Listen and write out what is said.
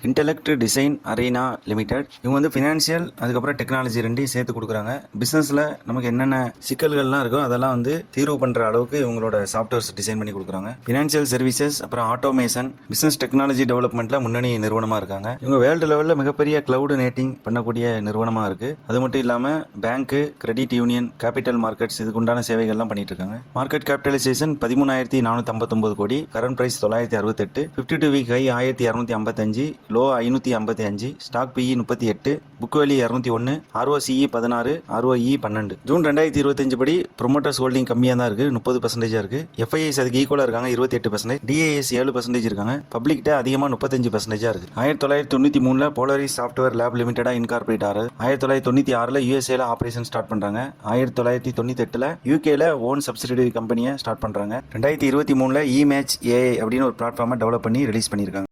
Intellect design arena limited. இவங்க வந்து financial அதுக்கப்புறம் டெக்னாலஜி ரெண்டையும் சேர்த்து கொடுக்குறாங்க. பிஸ்னஸில் நமக்கு என்னென்ன சிக்கல்கள்லாம் இருக்கோ அதெல்லாம் வந்து தீர்வு பண்ணுற அளவுக்கு இவங்களோட சாஃப்ட்வேர்ஸ் டிசைன் பண்ணி கொடுக்குறாங்க. ஃபினான்ஷியல் சர்வீசஸ் அப்புறம் ஆட்டோமேஷன் பிஸ்னஸ் டெக்னாலஜி டெவலப்மெண்ட்டில் முன்னணி நிறுவனமாக இருக்காங்க. இவங்க வேர்ல்டு லெவலில் மிகப்பெரிய கிளவுட் நேட்டிங் பண்ணக்கூடிய நிறுவனமாக இருக்குது. அது மட்டும் இல்லாமல் bank, credit union, capital markets இதுக்குண்டான சேவைகள்லாம் பண்ணிட்டு இருக்காங்க. Market capitalisation 13,459 crore, current price 968, 52 week high 1255, low 555, stock PE 38, book value 201, ROCE 16, ROE 12. June 2025 படி ப்ரொமோட்டர்ஸ் ஹோல்டிங் கம்மியாக தான் இருக்குது, 30% இருக்குது. FIIs அதுக்கு ஈக்குவலாக இருக்காங்க, 28%. DIS 7% இருக்காங்க. பப்ளிக்கிட்ட அதிகமாக 35% இருக்குது. 1993 போலரிஸ் சாஃப்ட்வேர் லேப் லிமிடெடாக இன்கார்பரேட் ஆகுது. 1996 USA ஆப்ரேஷன் ஸ்டார்ட் பண்ணுறாங்க. 1998 UKல ஓன் சப்சிடரி கம்பெனியை ஸ்டார்ட் பண்ணுறாங்க. 2023 இமேஜ் AI அப்படின்னு ஒரு பிளாட்ஃபார்மை டெவலப் பண்ணி ரிலீஸ் பண்ணியிருக்காங்க.